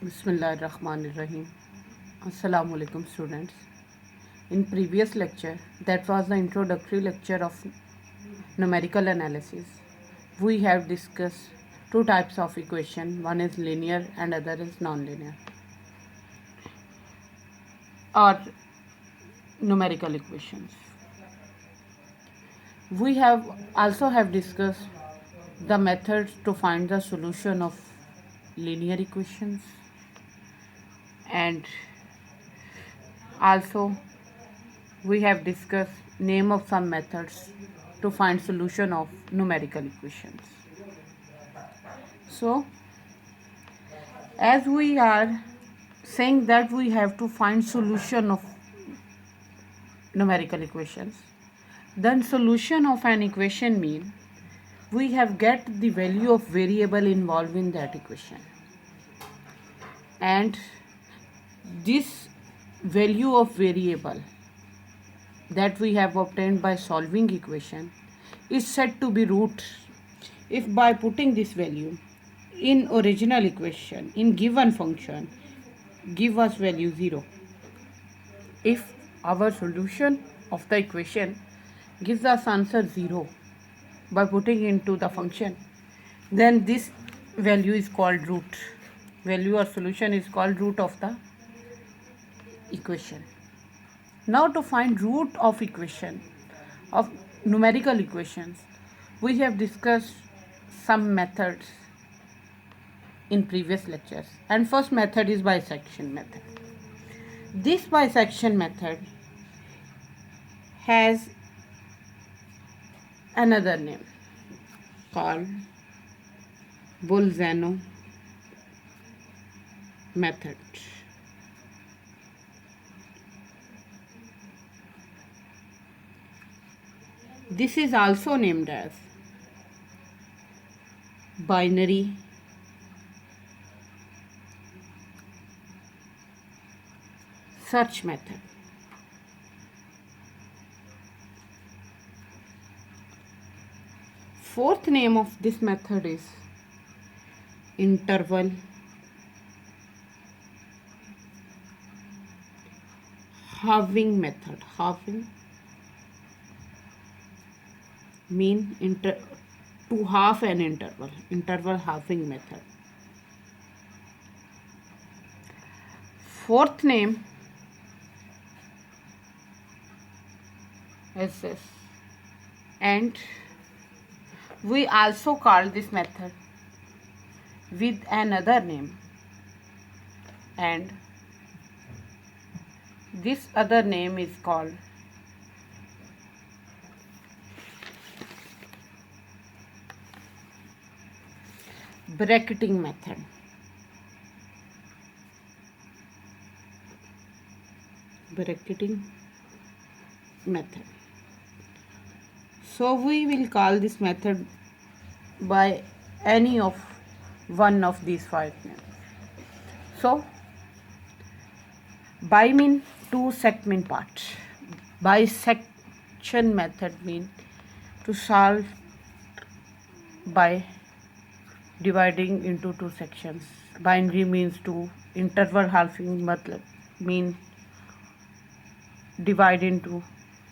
Bismillahirrahmanirrahim. Assalamu alaikum students. In previous lecture, that was the introductory lecture of numerical analysis. We have discussed two types of equation. One is linear and other is nonlinear or numerical equations. We have also have discussed the methods to find the solution of linear equations, and also we have discussed name of some methods to find solution of numerical equations. So as we are saying that we have to find solution of numerical equations, then solution of an equation mean we have get the value of variable involved in that equation, and this value of variable that we have obtained by solving equation is said to be root if by putting this value in original equation in given function give us value 0. If our solution of the equation gives us answer 0 by putting into the function, then this value is called root. Value or solution is called root of the equation. Now to find root of equation of numerical equations, we have discussed some methods in previous lectures, and first method is bisection method. This bisection method has another name called Bolzano method. This is also named as binary search method. Fourth name of this method is interval halving method. Halving mean to half an interval. Interval halving method. Fourth name is this, and we also call this method with another name, and this other name is called bracketing method. Bracketing method. So we will call this method by any of one of these five names. So bi mean to sect mean part. Bisection method mean to solve by dividing into two sections. Binary means to interval halving matlab mean divide into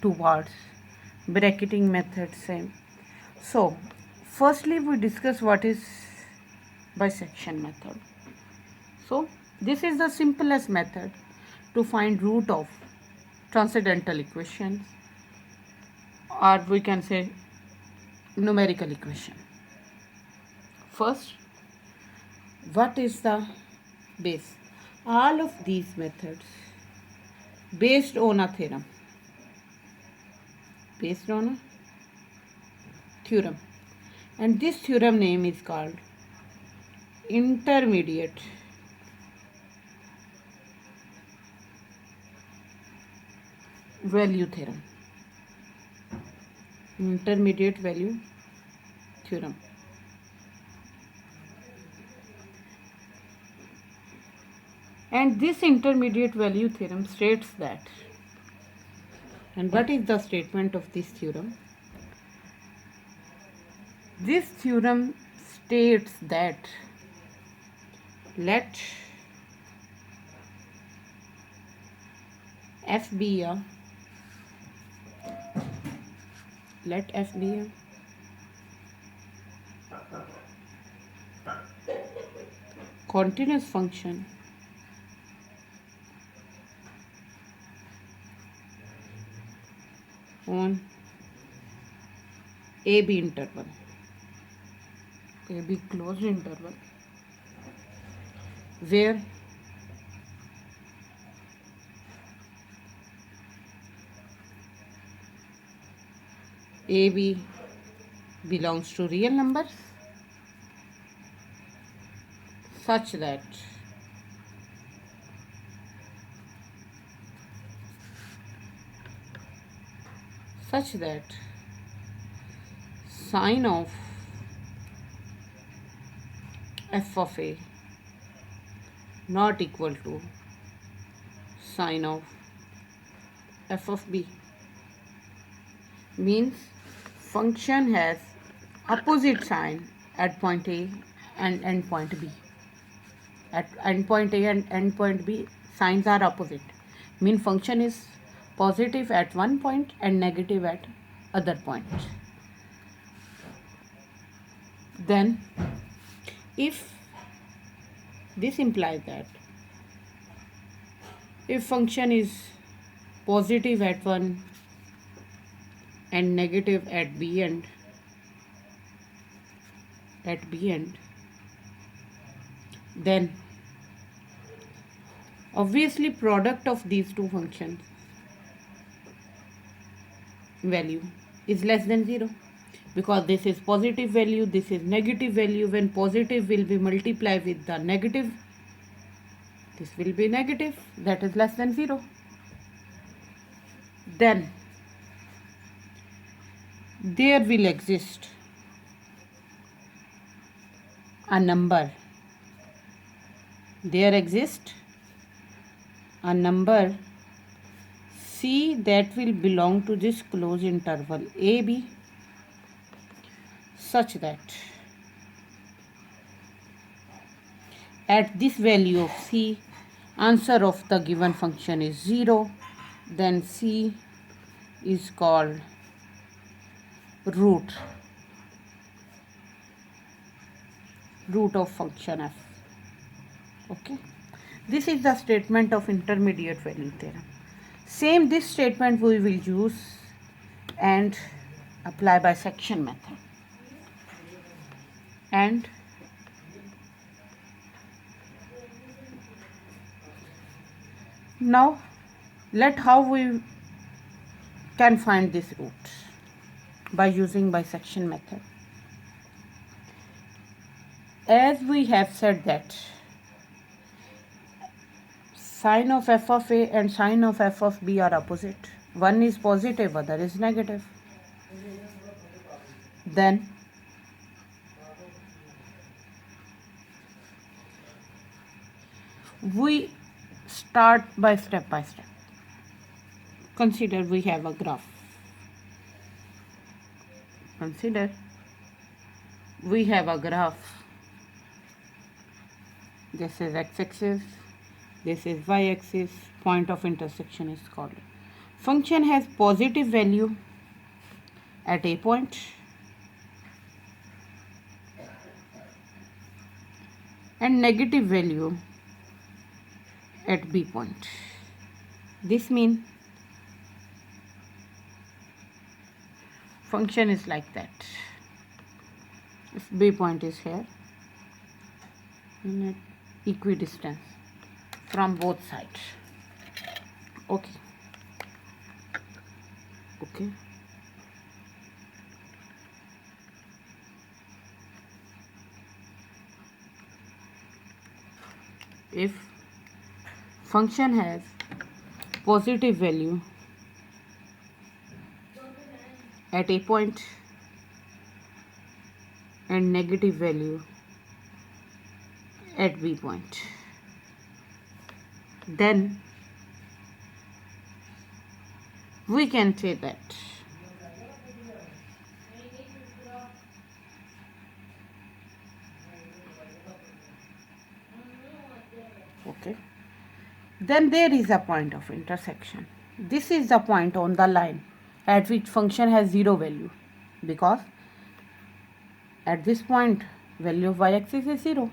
two parts. Bracketing method same. So firstly we discuss what is bisection method. So this is the simplest method to find root of transcendental equations, or we can say numerical equation. First, what is the base? All of these methods based on a theorem. Based on a theorem. And this theorem name is called intermediate value theorem. Intermediate value theorem. And this intermediate value theorem states that, and what is the statement of this theorem? This theorem states that let f be a, let f be a continuous function on AB interval, AB closed interval, where AB belongs to real numbers such that sine of f of a not equal to sine of f of b, means function has opposite sign at point A and end point B. At end point A and end point B, signs are opposite. Mean function is positive at one point and negative at other point. Then if this implies that if function is positive at one and negative at B end, then obviously product of these two functions value is less than 0, because this is positive value, this is negative value. When positive will be multiplied with the negative, this will be negative, that is less than 0. Then there will exist a number, C that will belong to this closed interval AB, such that at this value of C, answer of the given function is 0, then C is called root of function f. Okay, this is the statement of intermediate value theorem. Same this statement we will use and apply bisection method. And now let how we can find this root by using bisection method. As we have said that sine of f of a and sine of f of b are opposite. One is positive, other is negative. Then we start by step. Consider we have a graph. This is x-axis, this is y-axis, point of intersection is called. Function has positive value at a point and negative value at B point. This means function is like that. If B point is here, in equidistance from both sides. Okay. If function has positive value at a point and negative value at B point, then we can say that then there is a point of intersection. this is the point on the line at which function has 0 value, because at this point value of y-axis is 0.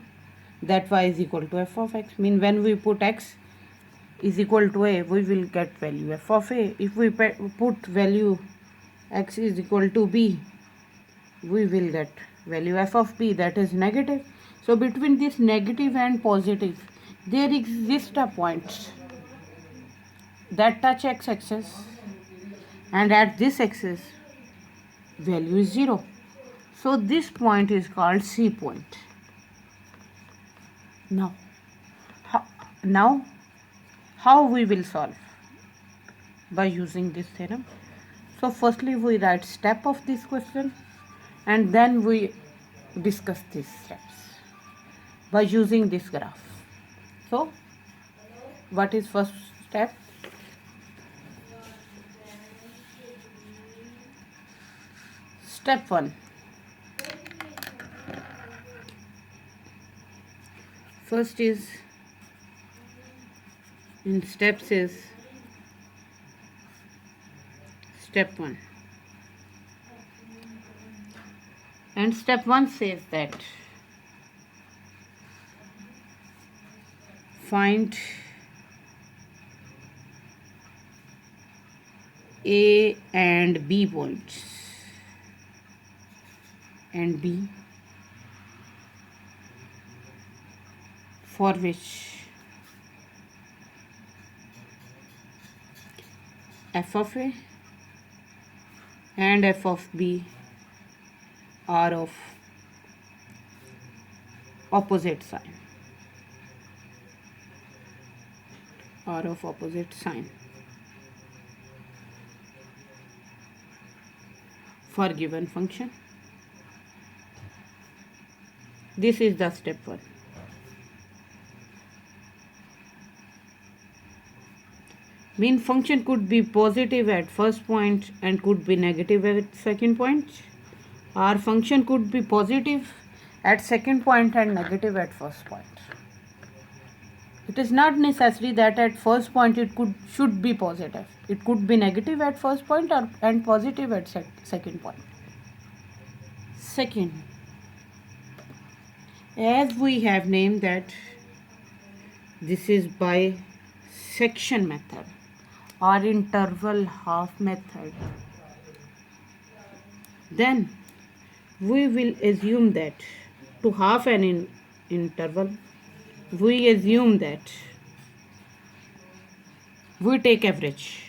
That y is equal to f of x. Mean when we put x is equal to a, we will get value f of a. If we put value x is equal to b, we will get value f of b, that is negative. So between this negative and positive, there exists a point that touch x-axis, and at this axis value is 0. So this point is called C point. Now how we will solve? By using this theorem. So firstly we write step of this question, and then we discuss these steps by using this graph. So what is first step? Step 1. First is in steps is step 1. And step 1 says that find A and B points and B for which f of A and f of B are of opposite sign, for given function. This is the step 1. Mean function could be positive at first point and could be negative at second point, or function could be positive at second point and negative at first point. It is not necessary that at first point it should be positive. It could be negative at first point and positive at second point. Second, as we have named that this is bi-section method or interval half method, then we will assume that to half an interval, we assume that we take average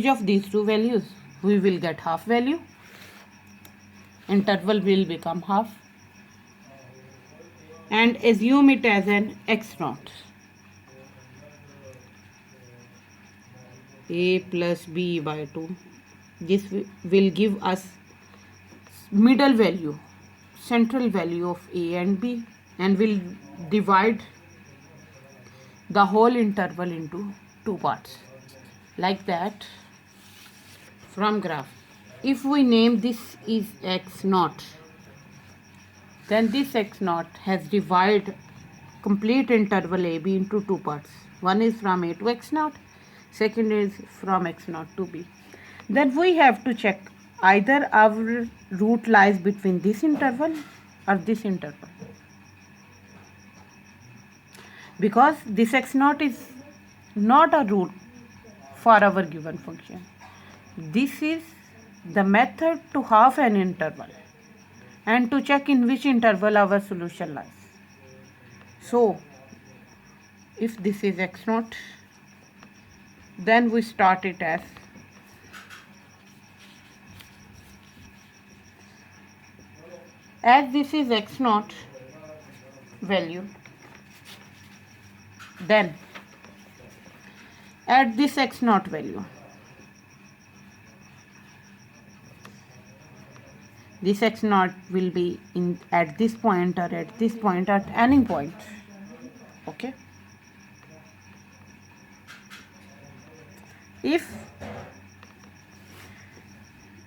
of these two values. We will get half value, interval will become half, and assume it as an x0. A plus b by 2. This will give us middle value, central value of a and b, and will divide the whole interval into two parts. Like that, from graph, if we name this is x0, then this x0 has divided complete interval AB into two parts. One is from A to x0, second is from x0 to B. Then we have to check either our root lies between this interval or this interval, because this x0 is not a root for our given function. This is the method to half an interval and to check in which interval our solution lies. So if this is x0, then we start it as this is x0 value, then at this x0 value, this x0 will be at this point or at this point, at any point. Okay. If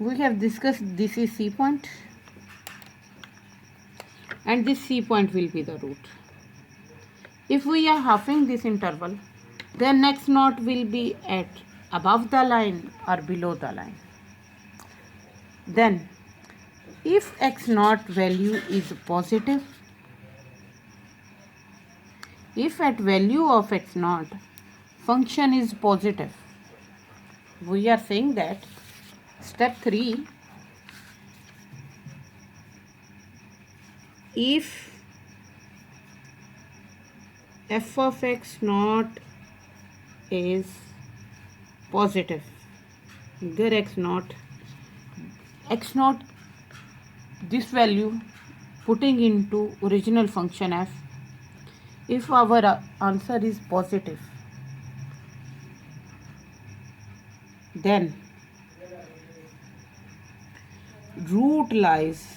we have discussed this is C point, and this C point will be the root. If we are halving this interval, then x naught will be at above the line or below the line. Then if x naught value is positive, if at value of x naught function is positive, we are saying that step 3, if f of x naught is positive, here x naught, this value putting into original function f, if our answer is positive, then root lies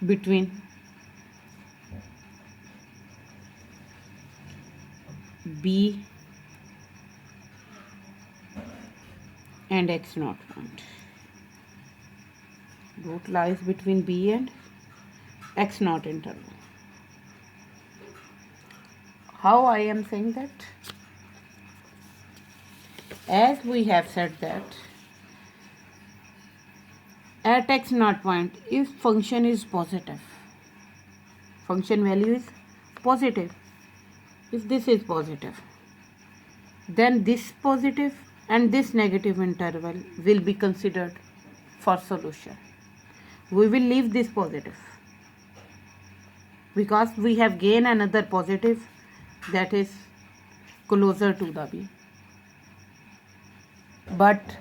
between b and x naught point. Root lies between b and x naught interval. How I am saying that? As we have said that at x naught point, if function is positive, function value is positive, if this is positive, then this positive and this negative interval will be considered for solution. We will leave this positive because we have gained another positive that is closer to the b. But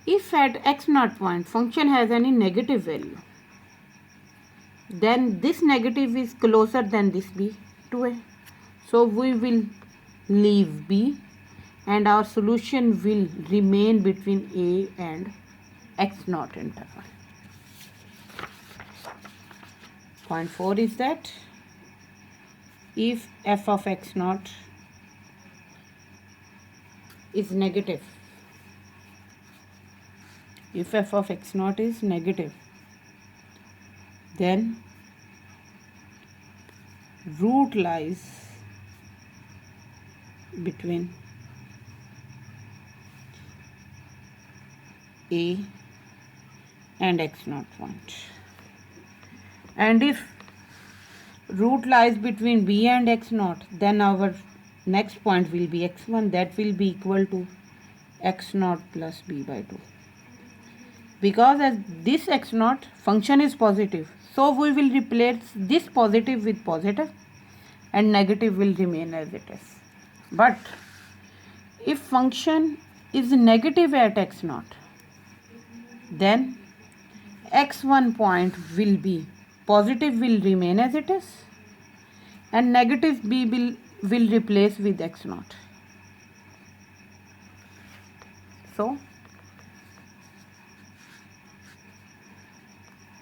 if at x naught point function has any negative value, then this negative is closer than this b to a. So we will leave b and our solution will remain between a and x naught interval. Point 4 is that if f of x naught is negative, if f of x naught is negative, then root lies between a and x naught point. And if root lies between b and x naught, then our next point will be x1, that will be equal to x naught plus b by 2. Because as this x naught function is positive, so we will replace this positive with positive and negative will remain as it is. But if function is negative at x naught, then x1 point will be positive, will remain as it is, and negative b will replace with x naught. So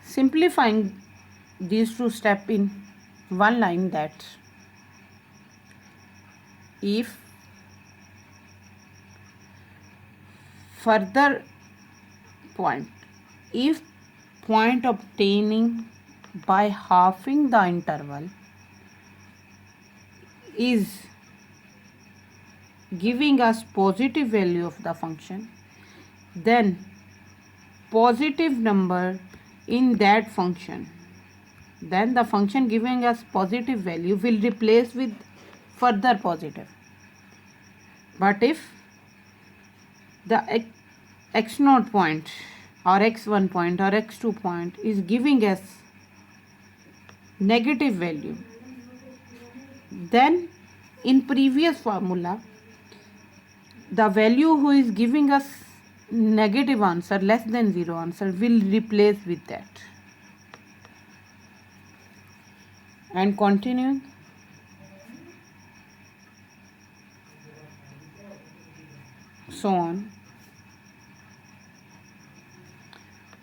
simplifying these two steps in one line, that if further point, if point obtaining by halving the interval is giving us positive value of the function, then positive number in that function, then the function giving us positive value will replace with further positive. But if the x naught point or x1 point or x2 point is giving us negative value, then in previous formula the value who is giving us negative answer, less than 0 answer, will replace with that. And continuing, so on,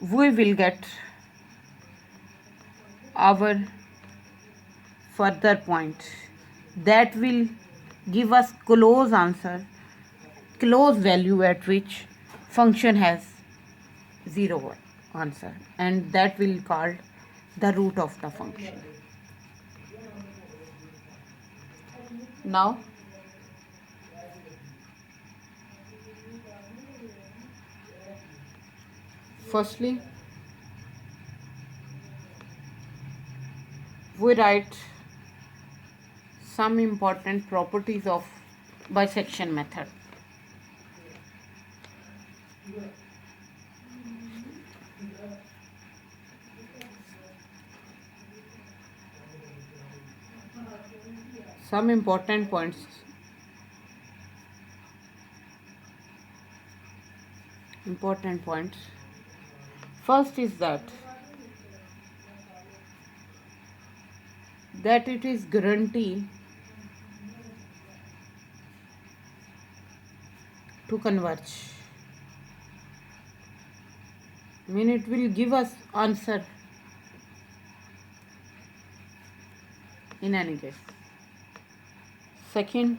we will get our further point that will give us close answer, close value at which function has 0 answer, and that will be called the root of the function. Now firstly we write some important properties of bisection method. Some important points. First is that it is guarantee to converge. Mean it will give us answer in any case. Second,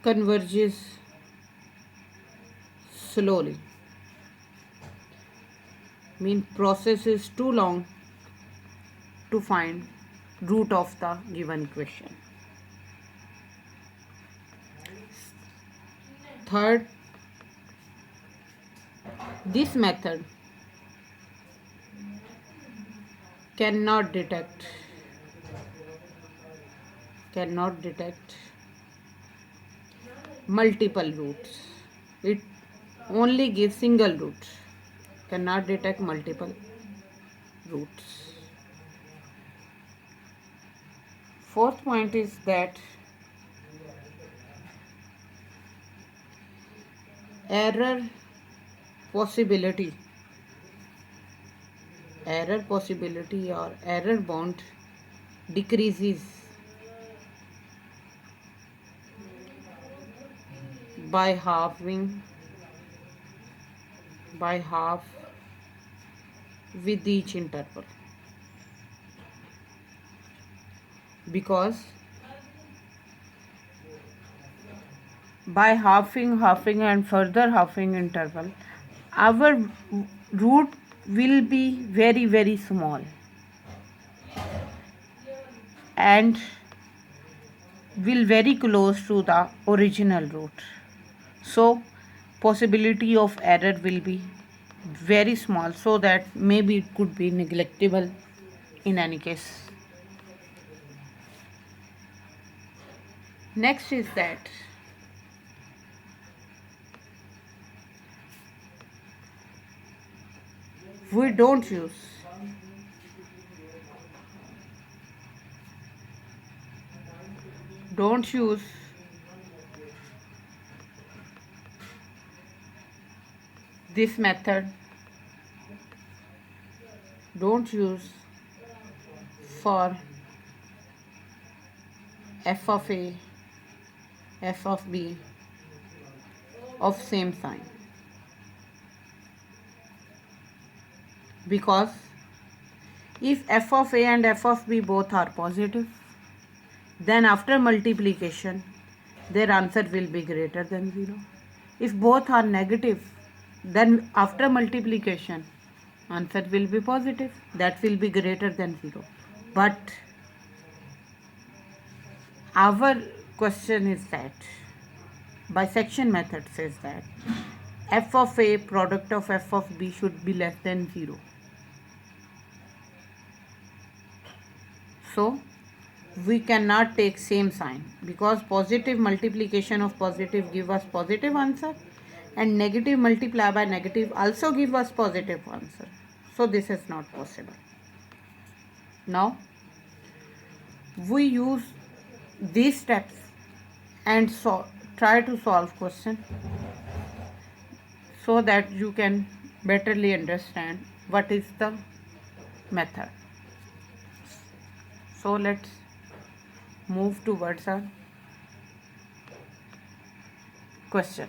converges slowly. Mean process is too long to find root of the given equation. Third, this method cannot detect multiple roots. It only gives single root, cannot detect multiple roots. Fourth point is that error possibility or error bound decreases by half with each interval, because by halving and further halving interval, our root will be very, very small and will very close to the original root. So possibility of error will be very small, so that maybe it could be neglectable in any case. Next is that we don't use this method, for f of a, f of b of same sign, because if f of a and f of b both are positive, then after multiplication their answer will be greater than 0. If both are negative, then after multiplication answer will be positive, that will be greater than 0. But our question is that bisection method says that f of a product of f of b should be less than 0. So we cannot take same sign, because positive multiplication of positive give us positive answer and negative multiply by negative also give us positive answer. So this is not possible. Now we use these steps and try to solve question, so that you can betterly understand what is the method. So let's move towards a question.